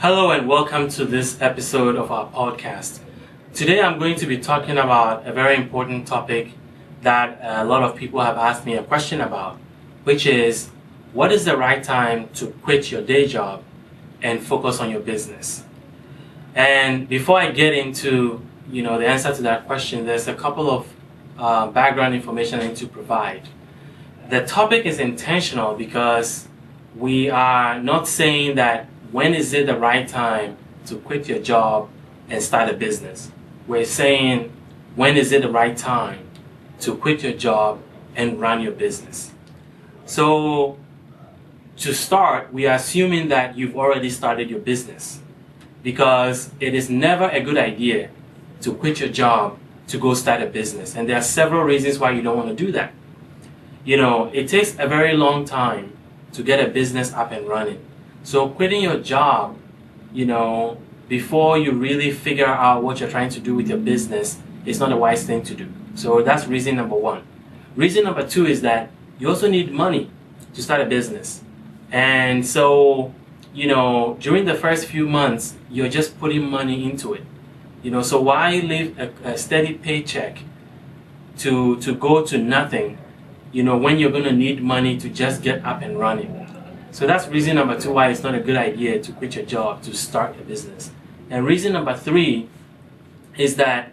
Hello and welcome to this episode of our podcast. Today I'm going to be talking about a very important topic that a lot of people have asked me a question about, which is what is the right time to quit your day job and focus on your business? And before I get into the answer to that question, there's a couple of background information I need to provide. The topic is intentional because we are not saying that when is it the right time to quit your job and start a business. We're saying when is it the right time to quit your job and run your business. So to start, we are assuming that you've already started your business, because it is never a good idea to quit your job to go start a business. And there are several reasons why you don't want to do that. It takes a very long time to get a business up and running. So quitting your job, before you really figure out what you're trying to do with your business is not a wise thing to do. So that's reason number one. Reason number two is that you also need money to start a business. And so, during the first few months, you're just putting money into it. So why leave a steady paycheck to go to nothing, when you're going to need money to just get up and running? So that's reason number two why it's not a good idea to quit your job to start a business. And reason number three is that,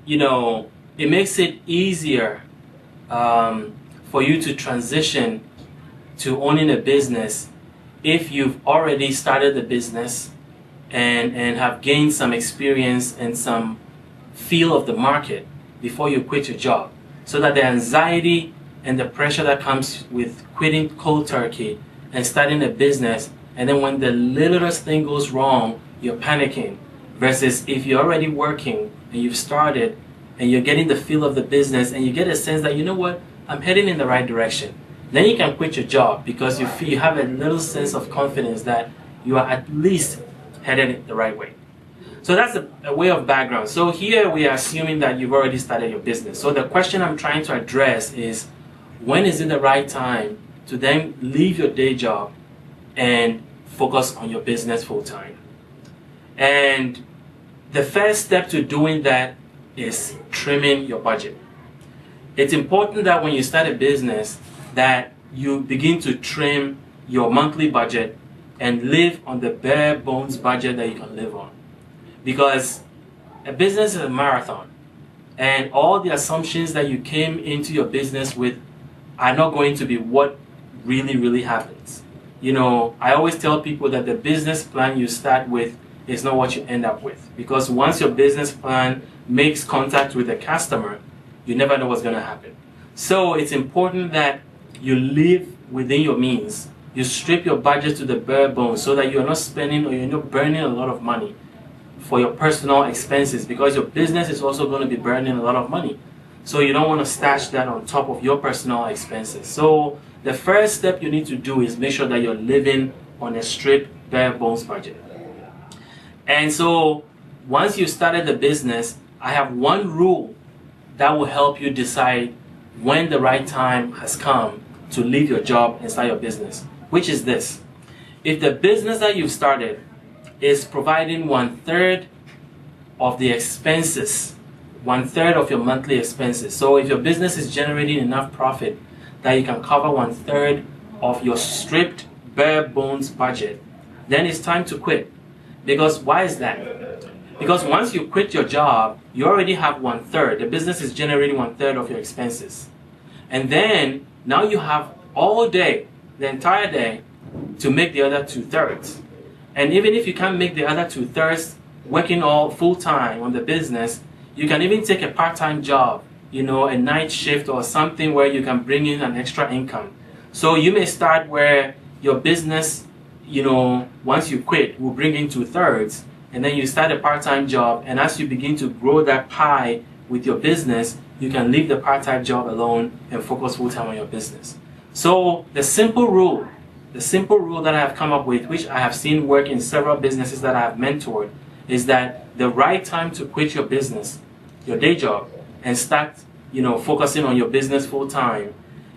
it makes it easier for you to transition to owning a business if you've already started the business and have gained some experience and some feel of the market before you quit your job. So that the anxiety and the pressure that comes with quitting cold turkey and starting a business, and then when the littlest thing goes wrong, you're panicking, versus if you're already working and you've started and you're getting the feel of the business and you get a sense that, I'm heading in the right direction. Then you can quit your job because you have a little sense of confidence that you are at least headed the right way. So that's a way of background. So here we are assuming that you've already started your business. So the question I'm trying to address is, when is it the right time to then leave your day job and focus on your business full time? And the first step to doing that is trimming your budget. It's important that when you start a business that you begin to trim your monthly budget and live on the bare bones budget that you can live on. Because a business is a marathon, and all the assumptions that you came into your business with are not going to be what really happens. I always tell people that the business plan you start with is not what you end up with, because once your business plan makes contact with the customer, you never know what's going to happen. So it's important that you live within your means. You strip your budget to the bare bones so that you're not spending or you're not burning a lot of money for your personal expenses, because your business is also going to be burning a lot of money. So you don't want to stash that on top of your personal expenses. So the first step you need to do is make sure that you're living on a strict bare bones budget. And so once you started the business, I have one rule that will help you decide when the right time has come to leave your job and start your business, which is this. If the business that you've started is providing 1/3 of the expenses, 1/3 of your monthly expenses. So if your business is generating enough profit that you can cover 1/3 of your stripped bare bones budget, then it's time to quit. Because why is that? Because once you quit your job, you already have 1/3. The business is generating 1/3 of your expenses. And then now you have all day, the entire day, to make the other 2/3. And even if you can't make the other 2/3 working all full time on the business, you can even take a part-time job, a night shift or something where you can bring in an extra income. So you may start where your business, once you quit, will bring in 2/3, and then you start a part-time job, and as you begin to grow that pie with your business, you can leave the part-time job alone and focus full-time on your business. So the simple rule that I have come up with, which I have seen work in several businesses that I have mentored, is that the right time to quit your business, your day job, and start, focusing on your business full time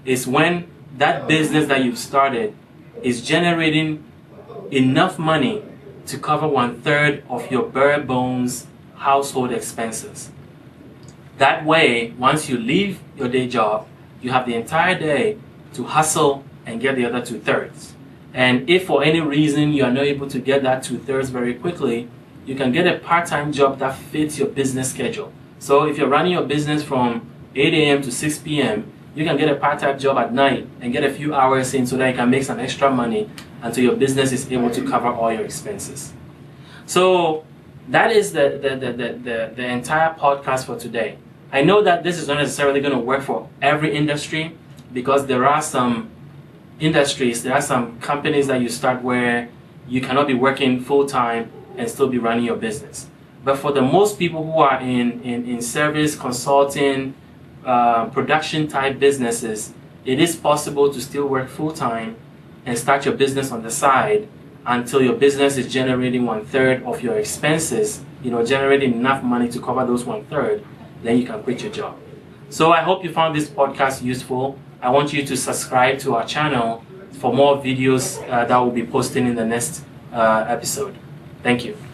is when that business that you've started is generating enough money to cover 1/3 of your bare bones household expenses. That way, once you leave your day job, you have the entire day to hustle and get the other 2/3. And if for any reason you are not able to get that 2/3 very quickly, you can get a part-time job that fits your business schedule. So if you're running your business from 8 a.m. to 6 p.m., you can get a part-time job at night and get a few hours in so that you can make some extra money until your business is able to cover all your expenses. So that is the entire podcast for today. I know that this is not necessarily going to work for every industry, because there are some industries, there are some companies that you start where you cannot be working full-time and still be running your business. But for the most people who are in service, consulting, production type businesses, it is possible to still work full-time and start your business on the side until your business is generating 1/3 of your expenses, generating enough money to cover those 1/3, then you can quit your job. So I hope you found this podcast useful. I want you to subscribe to our channel for more videos that we'll be posting in the next episode. Thank you.